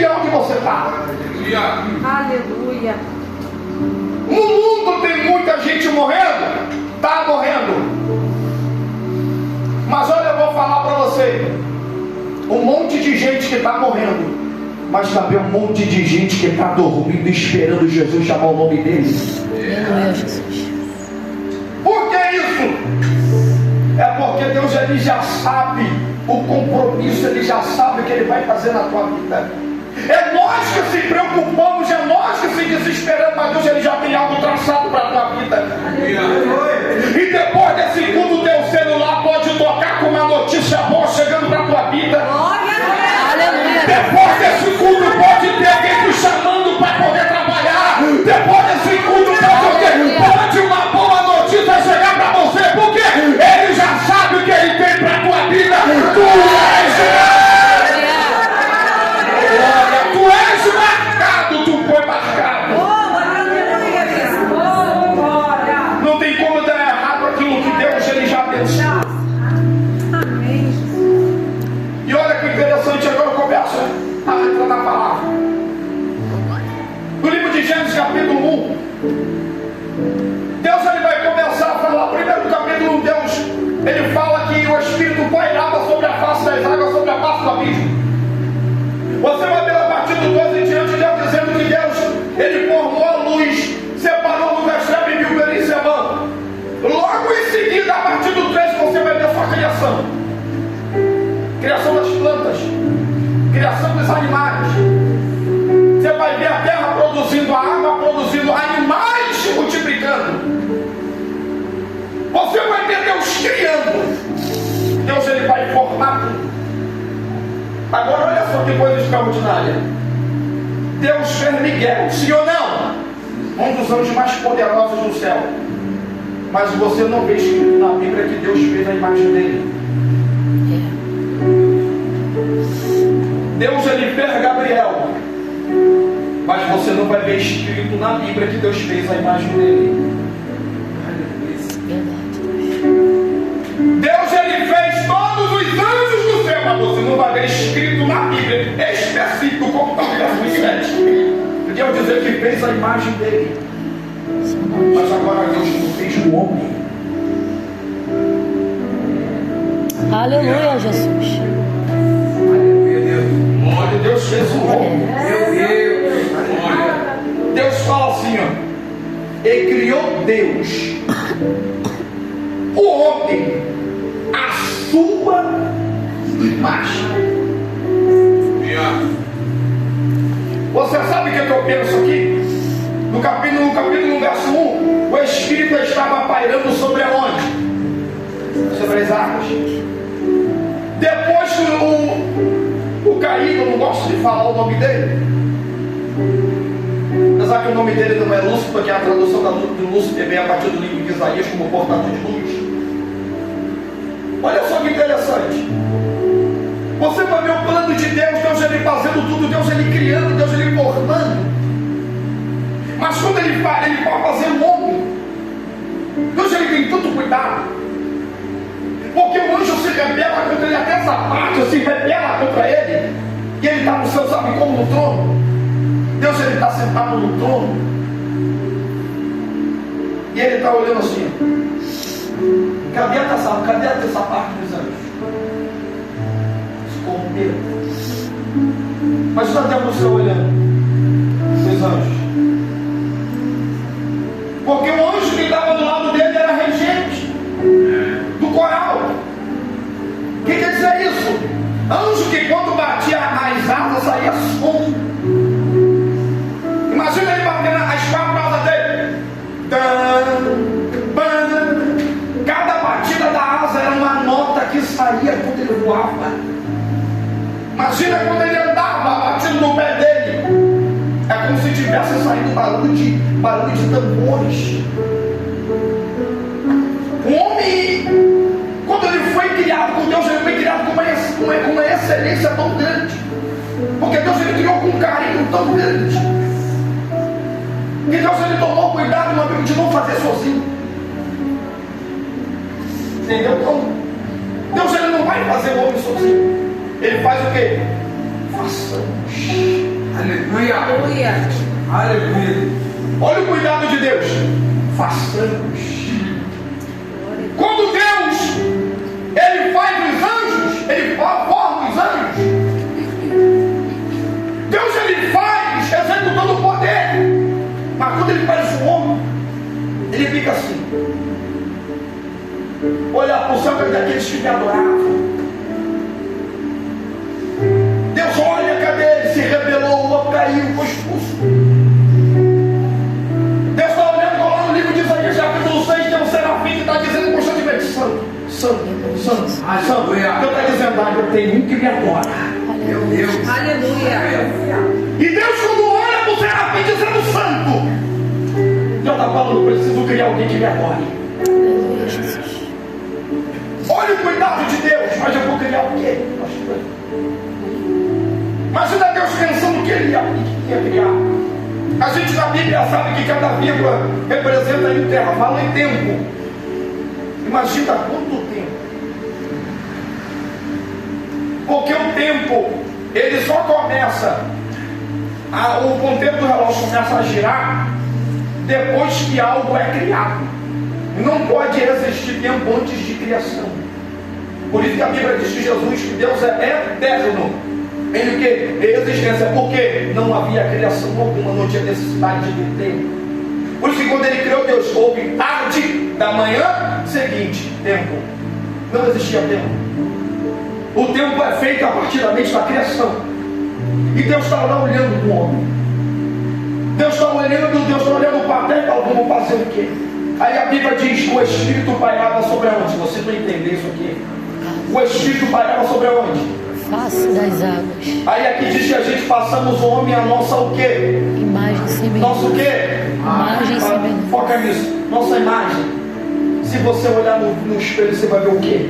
dia onde você está. Aleluia. No mundo tem muita gente morrendo, está morrendo. Mas olha, eu vou falar para você, um monte de gente que está morrendo, mas também um monte de gente que está dormindo, esperando Jesus chamar o nome dele. Aleluia, Jesus. Por que isso? É porque Deus, ele já sabe o compromisso, ele já sabe o que ele vai fazer na tua vida. É nós que se preocupamos, é nós que se desesperamos, mas Deus, ele já tem algo traçado para a tua vida. E depois desse culto, o teu celular pode tocar com uma notícia boa chegando para a tua vida. Aleluia. Depois desse culto pode ter alguém te chamando para poder trabalhar. Depois desse culto pode uma boa notícia chegar para você, porque ele já sabe o que ele tem para a tua vida. Tu és marcado, tu foi marcado. Não tem como dar errado aquilo que Deus, ele já pensou. E olha que interessante, agora eu começo a entrar na palavra. No livro de Gênesis, capítulo 1, Deus, ele vai começar a falar. Primeiro, no capítulo 1, Deus, ele fala que o Espírito pairava sobre a face das águas, sobre a face do abismo. Você vai ver a partir do 12 em diante, Deus dizendo que Deus, ele formou a luz, separou a luz das trevas e viu ele semando. Logo em seguida, a partir do 3, você vai ver a sua criação. Criação das plantas, criação dos animais. Você vai ver a terra produzindo a água, produzindo animais se multiplicando. Você vai ver Deus criando. Deus, ele vai formar tudo. Agora olha só que coisa extraordinária. Deus fez Miguel, sim ou não? Um dos anjos mais poderosos do céu. Mas você não vê escrito na Bíblia que Deus fez a imagem dele. Deus, ele fez Gabriel, mas você não vai ver escrito na Bíblia que Deus fez a imagem dele. Deus, ele fez todos os anjos do céu, mas você não vai ver escrito na Bíblia, é específico, como está no verso 7. Deus dizer que fez a imagem dele, mas agora Deus não fez o homem. Aleluia, Jesus. Olha, Deus fez o homem. Deus fala assim, ó, e criou Deus o homem a sua imagem. Você sabe o que eu penso aqui? No capítulo 1, verso 1, o Espírito estava pairando sobre onde? Sobre as águas. Depois o caído, eu não gosto de falar o nome dele, apesar que o nome dele não é Lúcifer, que é a tradução do Lúcifer vem a partir do livro de Isaías como portador de luz. Olha só que interessante. Você vai ver o plano de Deus, Deus ele fazendo tudo, Deus ele criando, Deus ele formando. Mas quando ele vai fazer um homem, Deus ele tem tanto cuidado. Porque o anjo se rebela contra ele, até essa parte se rebela contra ele. E ele está no céu, sabe como, no trono. Deus ele está sentado no trono. E ele está olhando assim. Cadê essa parte dos anjos? Se corromperam. Mas está Deus no céu olhando os anjos. Porque o anjo que estava do lado dele era regente do coral. O que quer dizer isso? Anjo que quando batia as asas saía som. Imagina ele batendo as palmas dele. Cada batida da asa era uma nota que saía quando ele voava. Imagina quando ele andava batendo no pé dele. É como se tivesse saindo barulho de tambores. O homem, quando ele foi criado por Deus, ele foi criado com uma excelência tão grande. Porque Deus ele criou com um carinho tão grande. Que Deus ele tomou cuidado, meu amigo, de não fazer sozinho. Entendeu? Então, Deus ele não vai fazer o homem sozinho. Ele faz o quê? Façamos. Aleluia. Aleluia. Aleluia. Olha o cuidado de Deus. Façamos. Quando Deus, Ele faz os anjos, Ele forma os anjos. Deus, Ele faz executando o poder. Mas quando Ele faz o homem, Ele fica assim. Olha para o céu daqueles que me adoravam. Deus olha, cadê ele? Se rebelou, o outro caiu, foi expulso. Deus está olhando lá no livro de Isaías, capítulo 6, tem um serafim que está dizendo constantemente: Santo, Santo, Santo, Santo. Deus está dizendo: eu tenho um que me adora. Meu Deus. Aleluia. E Deus, quando olha para o serafim dizendo Santo, Deus está falando: preciso criar alguém que me adore. Aleluia, Jesus. Olha o cuidado de Deus, mas eu vou criar o quê? Imagina Deus pensando que Ele ia criar. A gente na Bíblia sabe que cada vírgula representa um intervalo em tempo. Imagina quanto tempo. Porque o tempo, ele só começa, o contexto do relógio começa a girar depois que algo é criado. Não pode existir tempo antes de criação. Por isso que a Bíblia diz que Jesus, que Deus é eterno em o que? Existência. Porque não havia criação alguma, não tinha necessidade de tempo. Por isso que quando Ele criou, Deus houve tarde da manhã seguinte, tempo. Não existia tempo. O tempo é feito a partir da mente da criação. E Deus está lá olhando o homem. Deus está olhando para a terra, vamos fazer o quê? Aí a Bíblia diz que o Espírito pairava sobre onde? Se você não entender isso aqui, o Espírito pairava sobre onde? Face das águas. Aí aqui diz que a gente passamos o homem a nossa o quê? Imagem semelhante. Nosso o quê? Imagem semelhante. Foca nisso. Nossa imagem. Se você olhar no espelho, você vai ver o quê?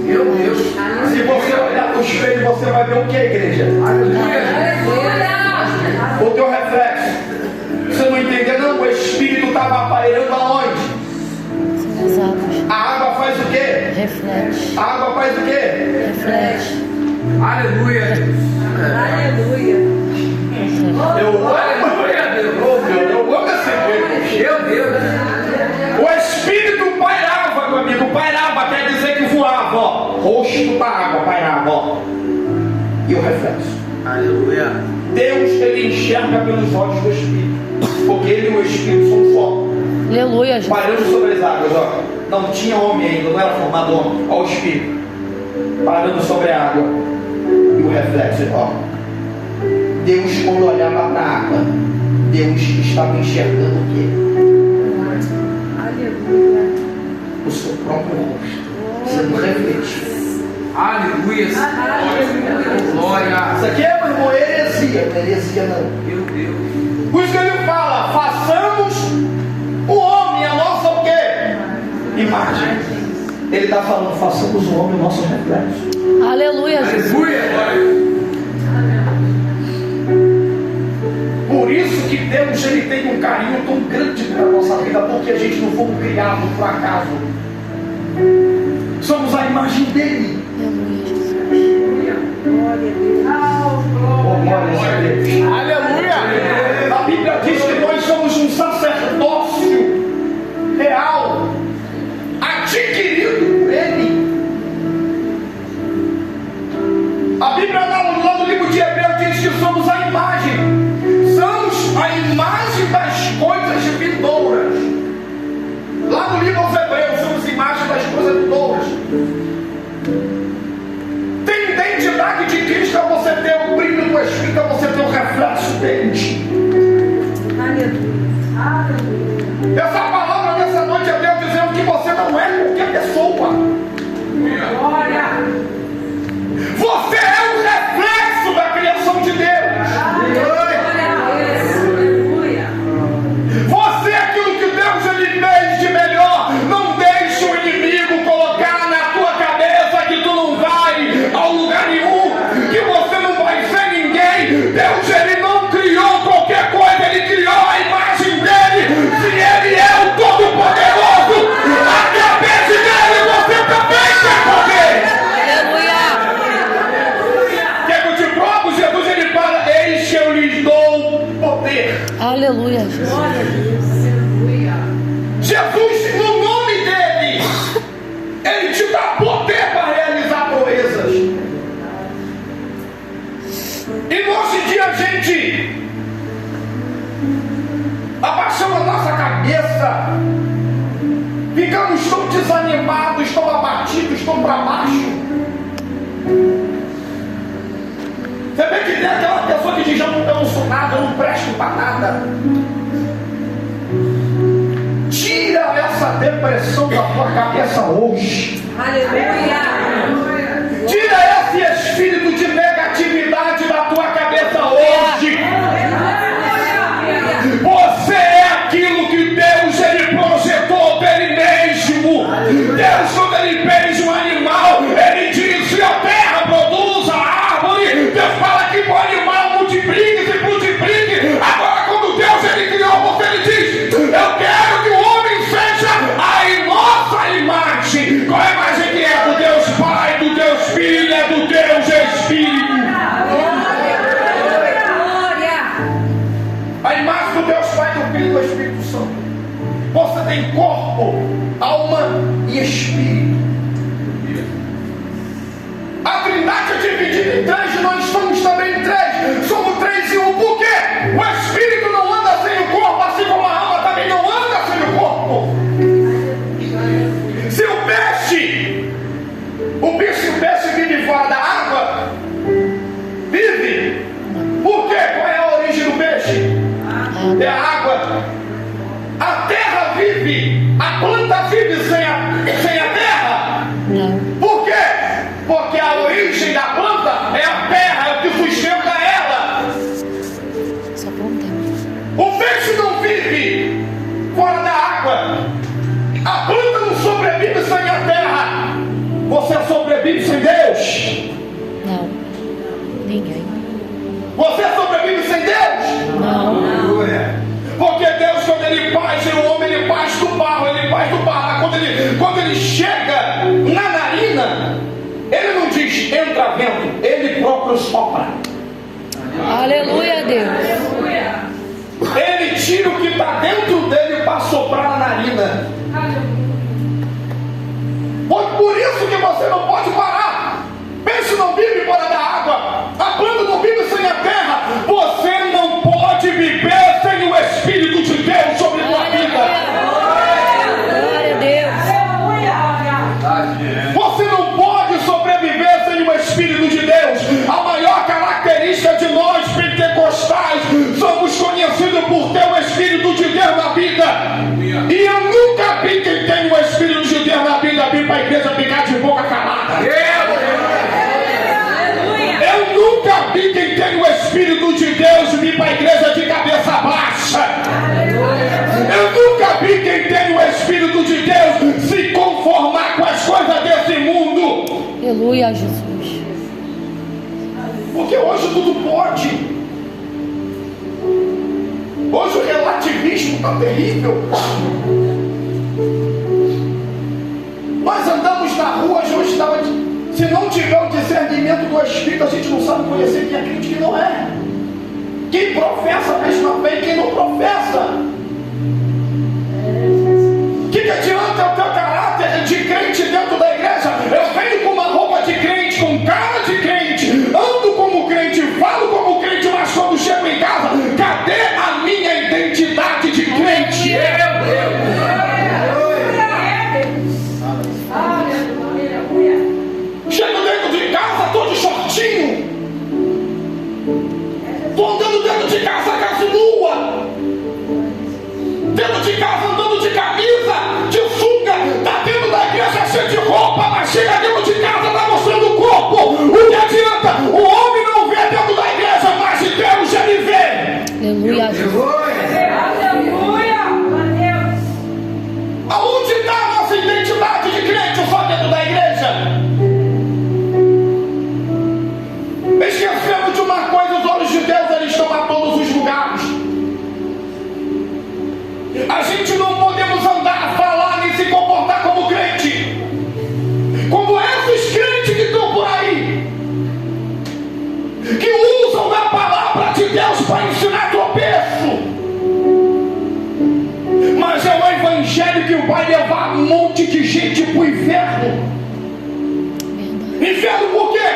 Meu Deus. Se você olhar no espelho, você vai ver o quê, igreja? Aleluia. O teu reflexo. Você não entendeu, não? O Espírito estava aparelhando aonde? Nas águas. A água faz o quê? Reflete. A água faz o quê? Reflete. Aleluia. Aleluia. Eu amo esse Deus. Meu Deus. O Espírito pairava, meu amigo. Pairava quer dizer que voava, ó. Rosto da água pairava, ó. E o reflexo. Aleluia. Deus, Ele enxerga pelos olhos do Espírito. Porque Ele e o Espírito são só. Aleluia, Jesus. Parando sobre as águas, ó. Não tinha homem ainda, não era formado homem. Ó, o Espírito parando sobre a água. E o reflexo, ó. Deus, quando olhava para a água, Deus estava enxergando o quê? Aleluia. O seu próprio rosto sendo refletido. Aleluia. Glória. Isso aqui é, meu irmão, heresia. Não é heresia, não. Meu Deus. Por isso que ele fala: façamos o homem a nossa o quê? Imagem. Ele está falando: façamos o homem o nosso reflexo. Aleluia, Jesus. Aleluia. Por isso que Deus, Ele tem um carinho tão grande pela nossa vida, porque a gente não foi criado por acaso. Somos a imagem dele. Aleluia, Jesus. Oh, glória a Deus. Aleluia. A Bíblia diz que nós somos um sacerdócio real, adquirido por Ele. A Bíblia lá no livro de Hebreus diz que somos a imagem. Somos a imagem das coisas vindouras. Lá no livro aos Hebreus, somos imagem das coisas vindouras. Tem identidade de Cristo, é você ter o brilho do Espírito, é você ter o reflexo dele. Aleluia. Essa palavra nessa noite é Deus dizendo que você não é qualquer pessoa. Glória. Você é o reflexo da criação de Deus. Você é aquilo que Deus Ele fez de melhor. Não deixe o inimigo colocar na tua cabeça que tu não vai ao lugar nenhum, que você não vai ser ninguém. Deus Ele não criou qualquer coisa, Ele criou a imagem dele. Se Ele é o hoje. Tira esse espírito de negatividade da tua cabeça hoje. Você é aquilo que Deus ele projetou dele mesmo. Deus, quando ele fez um animal, ele disse: a terra produz a árvore. Deus fala que o animal multiplique, se multiplique. Agora, quando Deus ele criou você, ele diz: eu quero que o homem seja a nossa imagem. Qual é a imagem que é? Do Deus Pai, do Deus Filho, é do Deus Espírito. A imagem do Deus Pai, do Filho e do Espírito Santo. Você tem corpo, alma e espírito. A Trindade é dividida em três, nós somos também três. Somos três em um. Por quê? O espírito não anda sem o corpo, assim como a alma também não anda sem o corpo. Se o peixe vive fora da água, vive. Por quê? Qual é a origem do peixe? É a água. A terra vive, a planta vive sem a terra. Não. Por quê? Porque a origem da planta é a terra, é o que sustenta ela. Só planta. O peixe não vive fora da água. A planta não sobrevive sem a terra. Você sobrevive sem Deus? Não. Ninguém. Você sobrevive sem Deus? Não. Porque Deus, quando ele faz o homem, ele faz do barro, mas quando ele chega na narina, ele não diz entra vento, ele próprio sopra. Aleluia, Deus. Ele tira o que está dentro dele para soprar na narina. Por isso que você não pode parar. Peixe não vive fora da água, a planta não vive sem a terra. Você não pode viver sem o Espírito de Deus sobre a tua vida. Glória a Deus. Você não pode sobreviver sem o Espírito de Deus. A maior característica de nós pentecostais, somos conhecidos por ter o Espírito de Deus na vida. E eu nunca vi quem tem o Espírito de Deus na vida vir para a igreja ficar de boca calada. Eu nunca vi quem tem o Espírito de Deus vir para a igreja de cabeça baixa. Eu nunca vi quem tem o Espírito de Deus se conformar com as coisas desse mundo. Aleluia, Jesus. Porque hoje tudo pode. Hoje o relativismo está terrível. Nós andamos na rua, hoje estava. Se não tiver o discernimento do Espírito, a gente não sabe conhecer quem é crente e quem não é. Quem professa a mesma fé e quem não professa. O que adianta o teu caráter de crente dentro da igreja? Eu venho com uma roupa de crente, com cara de crente, ando como crente, falo como crente, mas quando chego em casa, cadê a minha identidade de crente? Chego dentro de casa, estou de shortinho. Estou andando dentro de casa nua. Dentro de casa andando de camisa, de sunga. Está dentro da igreja cheio de roupa, mas chega dentro de casa, está mostrando o corpo. O que adianta? O homem não vê dentro da igreja, mas de Deus ele vê. Aleluia, Jesus. Aonde está a nossa identidade de crente? Só dentro da igreja? Esquecemos de uma coisa: os olhos de Deus eles estão a todos os lugares. A gente não podemos andar, falar nem se comportar como crente, como esses crentes que estão por aí, que usam a palavra de Deus para ensinar tropeço. Mas é o evangelho que vai levar um monte de gente para o inferno. Inferno por quê?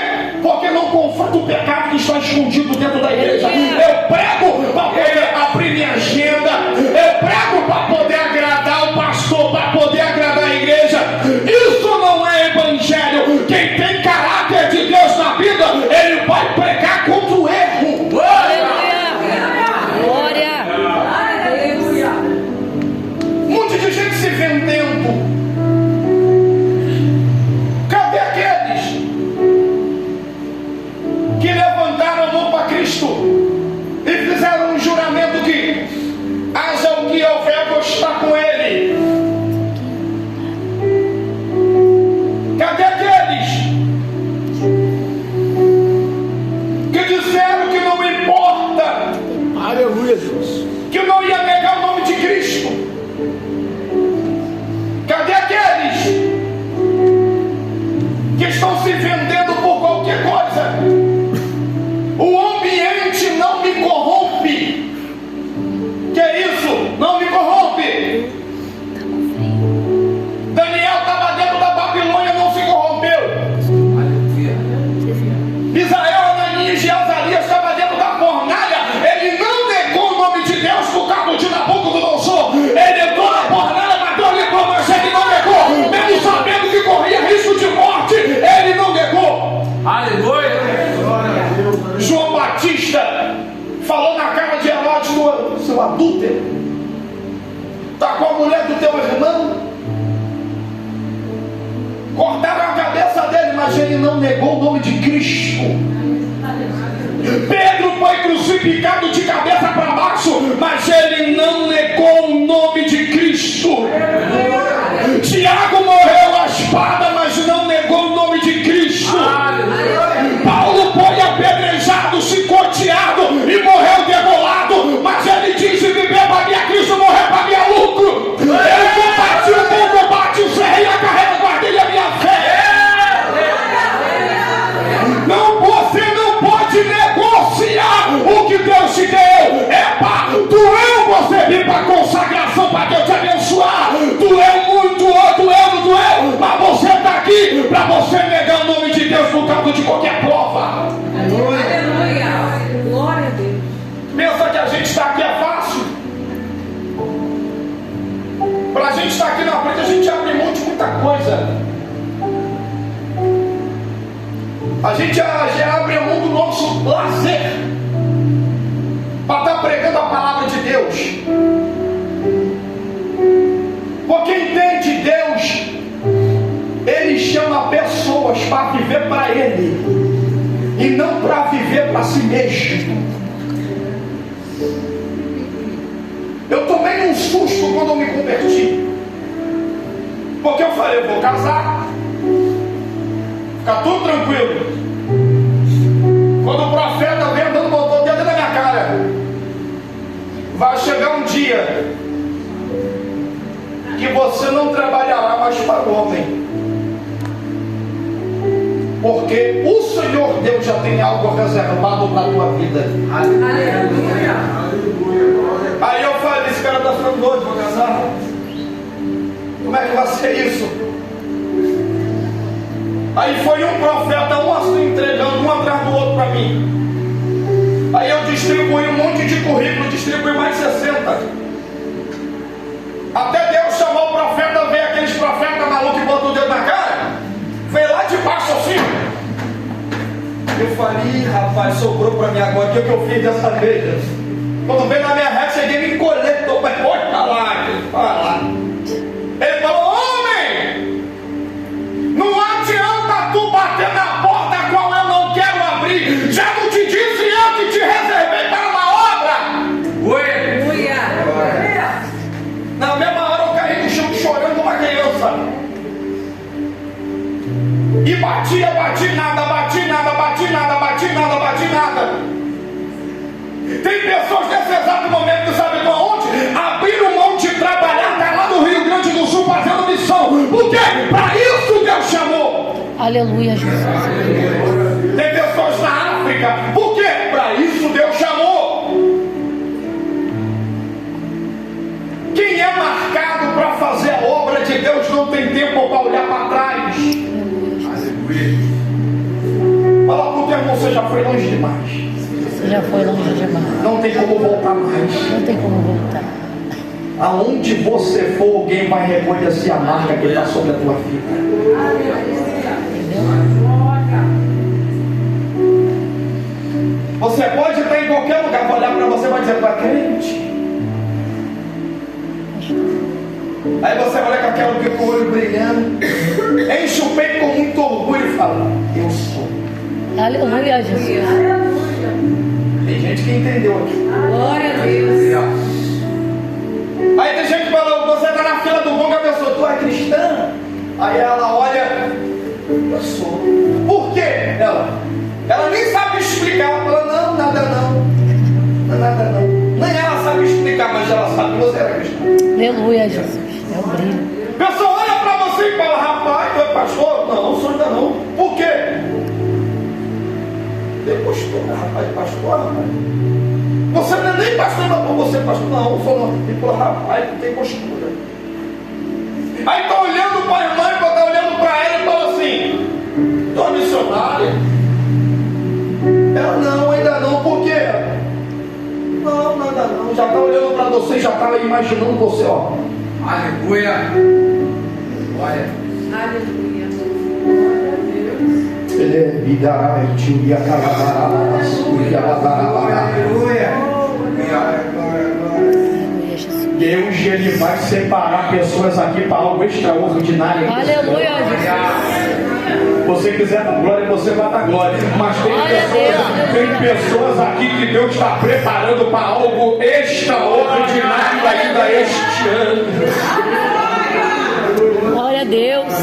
Porque não confronta o pecado que está escondido dentro da igreja. Eu prego para poder abrir minha agenda. Eu prego para poder agradar o pastor, para poder agradar a igreja. Isso não é evangelho. Quem tem caráter de Deus na vida, ele vai pregar contra o erro. Glória. Um monte de gente se vendendo. se vendendo por qualquer coisa. O ambiente não me corrompe. Que é isso? Não me corrompe. Daniel estava dentro da Babilônia, não se corrompeu. Israel, Ananias e Azarias estava dentro da fornalha. Ele não negou o nome de Deus por causa de Nabucodonosor. Ele entrou na fornalha, mas Deus negou, mas ele não negou. Mesmo sabendo que corria risco de morte, ele não negou. Aleluia. João Batista falou na cara de Herodes, seu adúltero, está com a mulher do teu irmão. Cortaram a cabeça dele, mas ele não negou o nome de Cristo. Pedro foi crucificado de cabeça para baixo, mas ele não negou o nome de Cristo. Tiago morreu à espada, mas não negou o nome de Cristo. Paulo foi apedrejado, chicoteado e morreu degolado, mas ele disse: viver para mim é Cristo, morrer para mim é lucro. Ele combatiu o bom combate, encerrei a carreira, guardei a minha fé. Não, você não pode negociar o que Deus te deu. Doeu você vir para a consagração, para Deus te abençoar. Doeu muito, doeu, mas você está aqui para você negar o nome de Deus por causa de qualquer prova. Aleluia. Glória a Deus. Pensa que a gente está aqui é fácil. Para a gente estar aqui na frente, a gente abre mão de muita coisa. A gente já abre mão do nosso lazer para estar pregando a palavra de Deus. Porque entende Deus, Ele chama pessoas para viver para Ele e não para viver para si mesmo. Eu tomei um susto quando eu me converti, porque eu falei: eu vou casar, fica tudo tranquilo. Quando o profeta veio andando, botou o dedo na minha cara: vai chegar um dia que você não trabalhará mais para o homem, porque o Senhor Deus já tem algo reservado para a tua vida. Aleluia. Aí eu falei: esse cara está ficando doido, vou casar. Como é que vai ser isso? Aí foi um profeta, um assim, entregando um atrás do outro para mim. Aí eu distribuí um monte de currículo, distribuí mais 60. Até Deus chamou o profeta, veio aqueles profetas malucos que botam o dedo na cara, veio lá de baixo assim. Eu falei: rapaz, sobrou para mim agora, o que eu fiz dessa vez? Quando veio na minha reta, cheguei e me encolheu, mas pode falar, fala. Ele falou: homem, não adianta tu bater na porta a qual eu não quero abrir. Já não te disse eu que te reservei para uma obra? Na mesma hora eu caí no chão chorando como uma criança. E bati nada. Tem pessoas nesse exato momento que sabem para onde? Abriram mão de trabalhar, até lá no Rio Grande do Sul fazendo missão. Por quê? Para isso Deus chamou. Aleluia, Jesus. Tem pessoas na África. Por quê? Para isso Deus chamou. Quem é marcado para fazer a obra de Deus não tem tempo para olhar para trás. Fala pro teu irmão: você já foi longe demais. Você já foi longe demais. Não tem como voltar mais. Não tem como voltar. Aonde você for, alguém vai reconhecer a marca que está sobre a tua vida. Entendeu? Você pode estar em qualquer lugar, vai olhar para você e vai dizer: tu é crente? Aí você olha com aquele olho brilhando, enche o peito com muito orgulho e fala: eu sou. Aleluia, Jesus. Tem gente que entendeu aqui. Glória a Deus. Aí tem gente que fala: você está na fila do bom, que a pessoa: tu é cristã? Aí ela olha: eu sou. Por quê? Ela nem sabe explicar. Ela fala: não, nada não. Nem ela sabe explicar, mas ela sabe que você era cristã. Aleluia, Jesus. É o brilho. A pessoa olha para você e fala: rapaz, tu é pastor? Não, sou ainda não. Por quê? postura, rapaz, pastor, rapaz. Você não é nem pastor, não, você é pastor, não. Ele falou, rapaz, não tem postura. Aí está olhando para a irmã, está olhando para ela e fala assim: estou missionária. Ela, não, ainda não, por quê? Não, nada não. Já está olhando para você, já está imaginando você, ó. Aleluia. Glória. Aleluia. Aleluia, Jesus. Deus, ele vai separar pessoas aqui para algo extraordinário. Aleluia, Jesus. Você quiser dar glória, você vai dar glória. Mas tem pessoas aqui que Deus está preparando para algo extraordinário ainda este ano. Glória a Deus.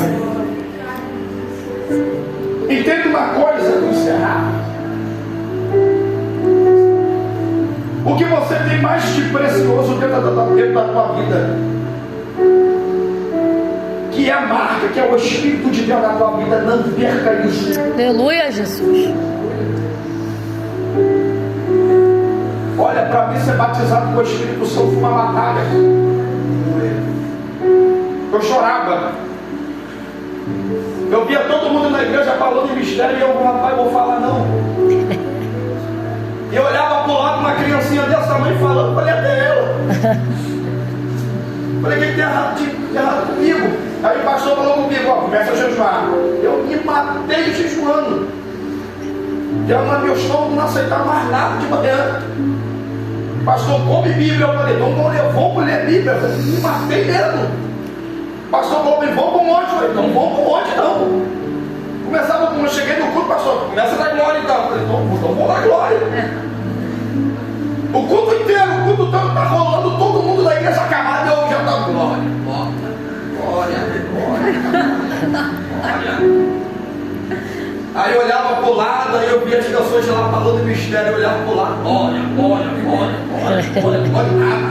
Entenda uma coisa, para encerrar. O que você tem mais de precioso dentro da tua vida, que é a marca, que é o Espírito de Deus na tua vida, não perca isso. Aleluia, Jesus. Olha, para mim ser batizado com o Espírito Santo foi uma batalha. Eu chorava. Eu via todo mundo na igreja falando em mistério e eu, rapaz, vou falar não. E eu olhava para o lado, uma criancinha dessa tamanho falando, falei, até ela. Falei, o que tem errado comigo? Aí o pastor falou comigo, ó, começa a jejuar. Eu me matei jejuando. Meu estômago não aceitava mais nada de manhã. Pastor, come Bíblia. Eu falei, vamos ler Bíblia. Eu falei, me matei mesmo. Pastor, vamos para o monte. Eu falei, não vamos para o monte não. Começava como eu cheguei no culto, pastor, começa a dar glória então. Eu falei, então vamos dar glória. O culto inteiro, o culto todo está rolando, todo mundo da igreja acamada, eu já estou glória. Glória. Aí eu olhava para o lado, aí eu via as pessoas lá falando de mistério, eu olhava para o lado, glória, nada.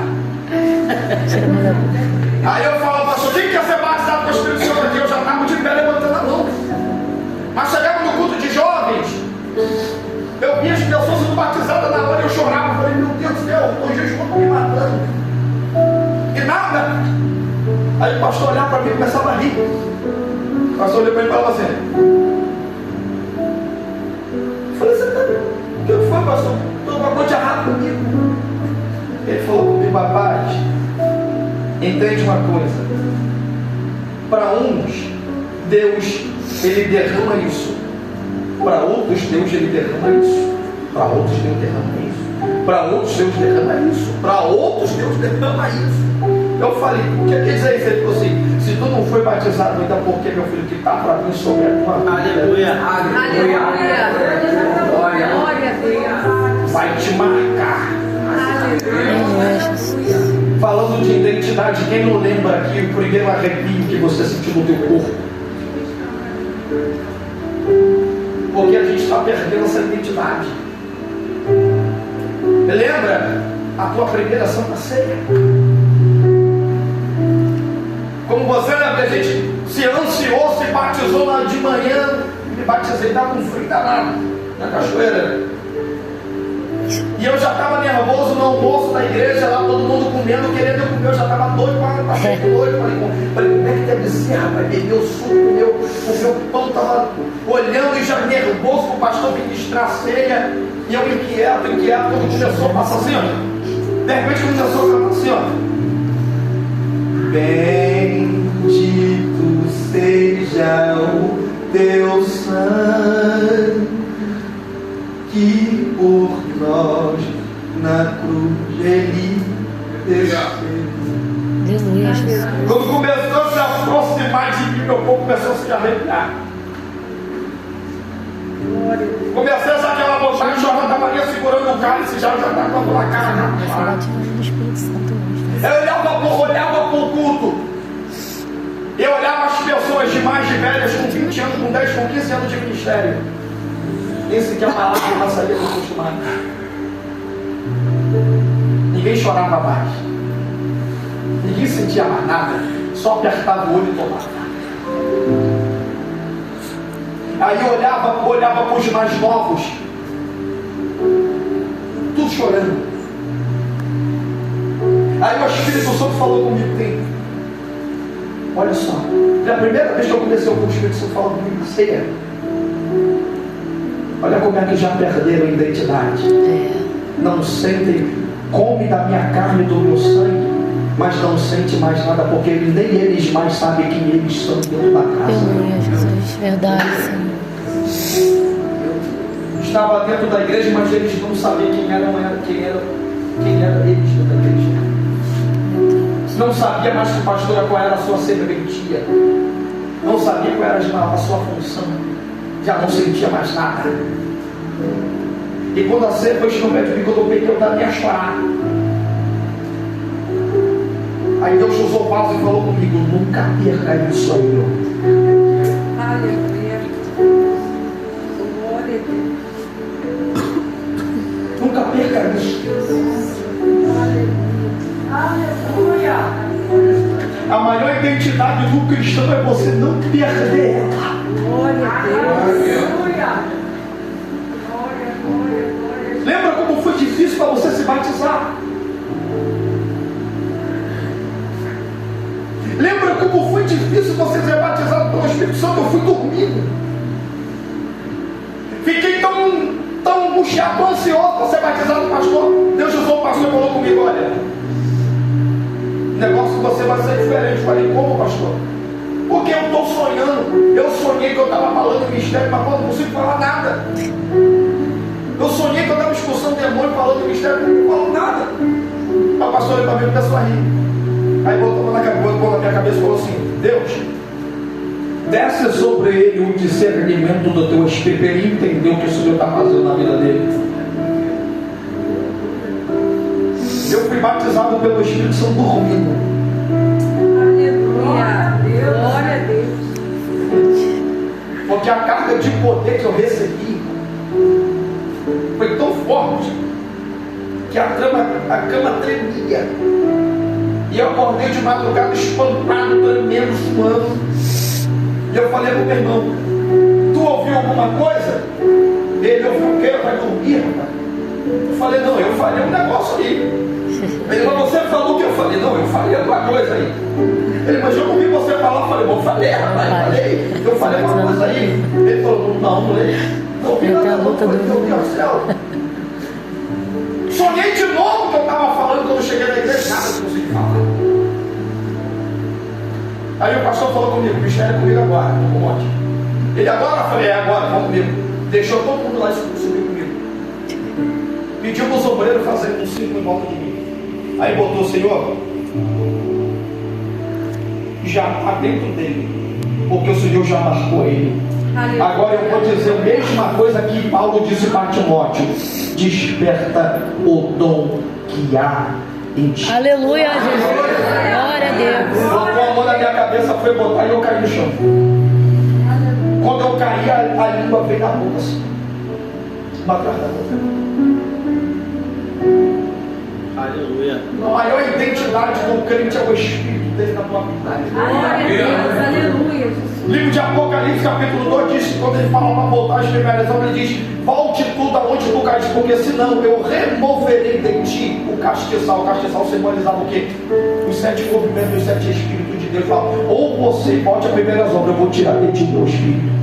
Aí eu falava, pastor, quem quer ser batizado com o Espírito Santo aqui? Eu já estava de pé levantando a mão. Mas chegava no culto de jovens, eu via as pessoas sendo batizadas na hora e eu chorava. Eu falei, meu Deus do céu, o jejum está me matando. E nada. Aí o pastor olhava para mim e começava a rir. O pastor olhou para mim e falava assim. Eu falei, você tá... O que foi, pastor? Estou com a coisa errada comigo. Ele falou comigo, rapaz, entende uma coisa. Para uns, Deus, ele derrama isso. Para outros, Deus, ele derrama isso. Para outros, Deus derrama isso. Para outros, Deus derrama isso. Para outros, Deus derrama isso. Eu falei, o que quer dizer isso? Ele falou assim, se tu não foi batizado ainda, porque meu filho, que está para vir sobre a tua vida. Aleluia. Glória a Deus. Vai te marcar. Aleluia, Jesus. Falando de identidade, quem não lembra aqui o primeiro arrepio que você sentiu no teu corpo? Porque a gente está perdendo essa identidade. Lembra a tua primeira Santa Ceia? Como você lembra, a gente se ansiou, se batizou de manhã, me batizei, estava com frio danado na cachoeira. E eu já estava nervoso no almoço da igreja, lá todo mundo comendo, querendo comer, eu já estava doido para sair de noite. Falei, como é que deve ser, rapaz? Beber o suco, o meu pão, estava olhando e já nervoso para o pastor ministrar a ceia. E eu inquieto, quando começou a passar assim, ó. De repente começou a cantar assim, ó. Bendito seja o teu sangue, que por nós na cruz ele desceu. Aleluia, Jesus. Quando começou a se aproximar de mim, meu corpo começou a se arrepiar. Comecei a usar aquela vontade de chorar, estava ali segurando o cálice, já estava com a cara na cara. No Espírito Santo hoje. Eu olhava para o culto. Eu olhava as pessoas de mais de velhas, com 20 anos, com 10, com 15 anos de ministério. Esse que a palavra não saía do costumado. Ninguém chorava mais. Ninguém sentia mais nada. Só apertava o olho e tomava. Aí eu olhava para os mais novos. chorando. Aí o Espírito Santo falou comigo, olha só, é a primeira vez que eu comecei a ouvir o Espírito Santo falando comigo, ceia. Olha como é que já perderam a identidade. Não sentem, come da minha carne e do meu sangue, mas não sente mais nada, porque nem eles mais sabem quem eles são dentro da casa. Aleluia, Jesus, verdade, Senhor. Estava dentro da igreja, mas eles não sabiam quem eram eles dentro da igreja. Não sabia mais que pastora qual era a sua serventia. Não sabia qual era a sua função. Já não sentia mais nada. E quando a ceia foi estiver de mim, quando eu peguei, eu dava a chorar. Aí Deus usou o vaso e falou comigo: nunca perca isso aí. Aleluia. Glória a Deus. Nunca perca isso. Aleluia. A maior identidade do cristão é você não perder ela. Glória a Deus. Aleluia. Lembra como foi difícil para você se batizar? Lembra como foi difícil você ser batizado pelo Espírito Santo? Eu fui dormindo. Fiquei tão angustiado, tão ansioso para ser batizado, pastor. Deus usou o pastor e falou comigo: olha, o negócio de você vai ser diferente. Eu falei: como, pastor? Porque eu estou sonhando. Eu sonhei que eu estava falando mistério, mas não consigo falar nada. Eu sonhei que eu estava expulsando demônio, falando mistério, mas não falo nada. O pastor olhou para mim e começou a rir. Aí botou na minha cabeça e falou assim: Deus, desce sobre ele o discernimento do teu espírito. Ele entendeu o que o Senhor está fazendo na vida dele. Eu fui batizado pelo Espírito Santo dormindo. Aleluia. Glória a Deus. Porque a carga de poder que eu recebi foi tão forte que a cama tremia. E eu acordei de madrugada espantado, tremendo, suando. E eu falei para o meu irmão: tu ouviu alguma coisa? Ele ouviu o quê? Vai dormir, rapaz? Eu falei: não, eu falei um negócio aí. Ele: mas você falou o que? Eu falei: não, eu falei alguma coisa aí. Ele: mas eu ouvi você falar. Eu falei: bom, falei, rapaz, falei. Eu falei uma coisa aí. Ele falou: não, não ouvi nada, não. Eu falei: meu Deus do céu. Sonhei de novo que eu estava falando quando eu cheguei na igreja, nada que eu consegui falar. Aí o pastor falou comigo: Michel, é comigo agora, no monte. Ele: agora? Eu falei: é agora, vamos comigo. Deixou todo mundo lá subir comigo. Pediu para os obreiros fazerem um círculo em volta de mim. Aí botou: Senhor, já está dentro dele, porque o Senhor já marcou ele. Agora eu vou dizer a mesma coisa que Paulo disse para Timóteo: desperta o dom que há em ti. Aleluia, Jesus. Glória a Deus. Botou a mão na minha cabeça, foi botar e eu caí no chão. Quando eu caí, a língua veio na boca assim, uma atrás da boca. Aleluia. A maior identidade do crente é o Espírito dele na tua vida. Glória a Deus. Aleluia. Livro de Apocalipse, capítulo 2, diz que quando ele fala para voltar às primeiras obras, ele diz: volte tudo aonde tu caíste, porque senão eu removerei de ti o castiçal. O castiçal simbolizava o quê? Os 7 movimentos, os 7 Espíritos de Deus. Fala: ou você volte às primeiras obras, eu vou tirar de ti o meu Espírito.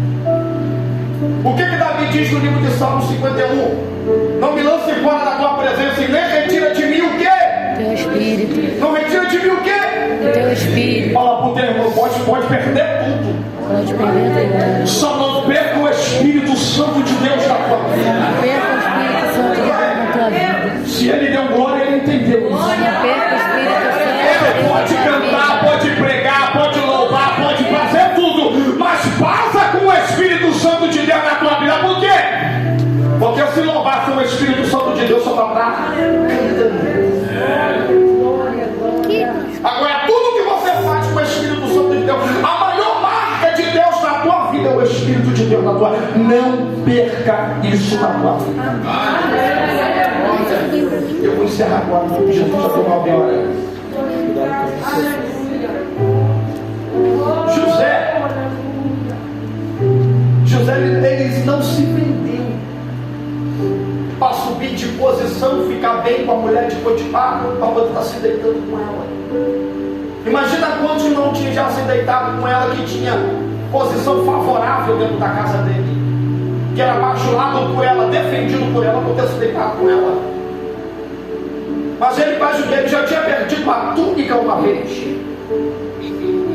O que Davi diz no livro de Salmo 51? Não me lance fora da tua presença e nem retira de mim o quê? Teu Espírito. Não retira de mim o quê? Teu Espírito. Fala para o teu irmão: pode perder tudo, Pode perder tudo. só não perca o Espírito Santo de Deus na tua vida. Perca o Espírito Santo de Deus na tua vida. Se ele deu glória, ele entendeu isso. Perca o Espírito Santo. Ele pode cantar, pode pregar, pode louvar, pode fazer tudo, mas passa com o Espírito Santo de Deus na tua vida. Por quê? Porque se louvasse o Espírito Santo de Deus, só para cantando. Agora, tudo que você faz com o Espírito Santo de Deus, a maior marca de Deus na tua vida é o Espírito de Deus na tua vida. Não perca isso na tua vida. Eu vou encerrar agora, porque Jesus já tomou a minha hora. José, ele não se vendeu para subir subir de posição, ficar bem com a mulher de Potifar, para poder estar se deitando com ela. Imagina quantos não tinham já se deitado com ela, que tinha posição favorável dentro da casa dele, que era bajulado por ela, defendido por ela, por ter se deitado com ela. Mas ele, ele já tinha perdido a túnica uma vez.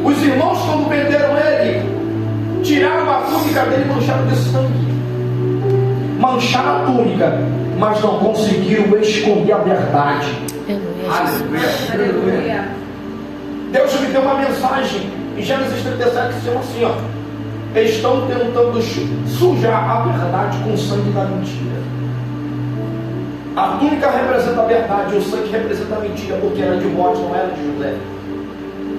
Os irmãos, quando prenderam ele, tiraram a túnica dele e mancharam de sangue. Mancharam a túnica, mas não conseguiram esconder a verdade. Aleluia. Deus me deu uma mensagem em Gênesis 37 que diz assim, ó: estão tentando sujar a verdade com o sangue da mentira. A túnica representa a verdade, o sangue representa a mentira, porque era de morte, não era de José.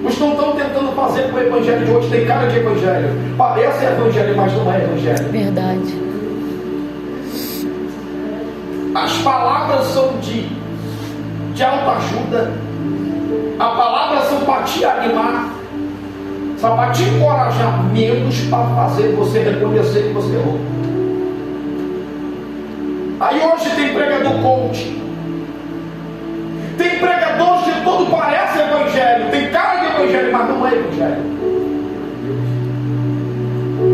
Os que estão tentando fazer com o evangelho de hoje tem cara de evangelho, parece evangelho, mas não é evangelho. Verdade. As palavras são de autoajuda, as palavras são para te animar, são para te encorajar, menos para fazer você reconhecer que você errou. Aí hoje tem pregador coach, tem pregador que todo parece evangelho, tem cara de evangelho, mas não é evangelho.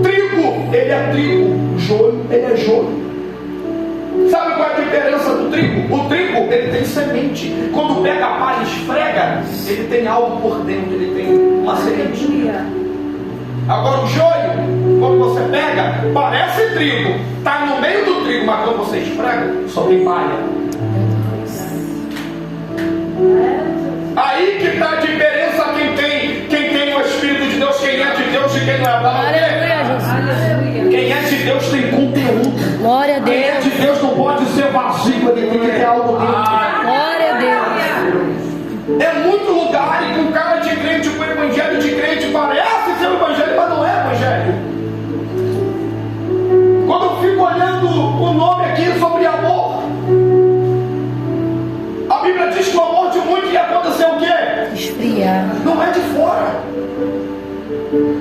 Trigo, ele é trigo, joio, ele é joio. Sabe qual é a diferença do trigo? O trigo, ele tem semente. Quando pega a palha e esfrega, ele tem algo por dentro, ele tem uma sementinha. Agora o joio, quando você pega, parece trigo, está no meio do trigo, mas quando você esfrega, só tem palha. Aí que está a diferença quem tem o Espírito de Deus, quem é de Deus e quem não é. Aleluia, Jesus. Quem é de Deus tem conteúdo. Glória a Quem é Deus. de Deus não pode ser vazio, ele tem que ter algo dentro. Glória a Deus. É muito lugar e com cara de crente, com evangelho de crente, parece ser o evangelho, mas não é evangelho. Quando eu fico olhando o nome aqui sobre amor, a Bíblia diz que o amor de muito ia acontecer o quê? Esfriar. Não é de fora,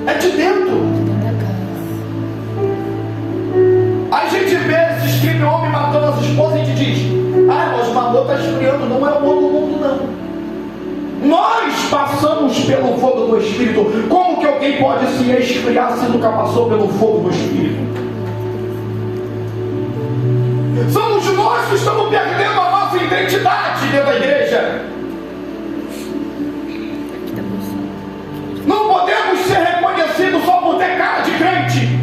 é de dentro. Dentro da casa. Aí a gente vê esses crimes, homem matando as esposas, e a gente diz: ah, mas o amor está esfriando. Não é o amor do mundo, não. Nós passamos pelo fogo do Espírito. Como que alguém pode se esfriar se nunca passou pelo fogo do Espírito? Somos nós que estamos perdendo a nossa identidade dentro da igreja. Não podemos ser reconhecidos só por ter cara de crente,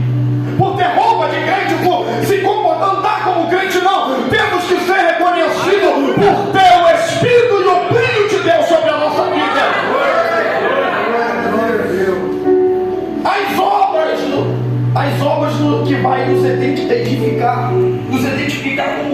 por ter roupa de crente, por se comportar, andar como crente, não. Temos que ser reconhecidos por ter o Espírito e o brilho de Deus sobre a nossa vida. As obras que vai nos identificar como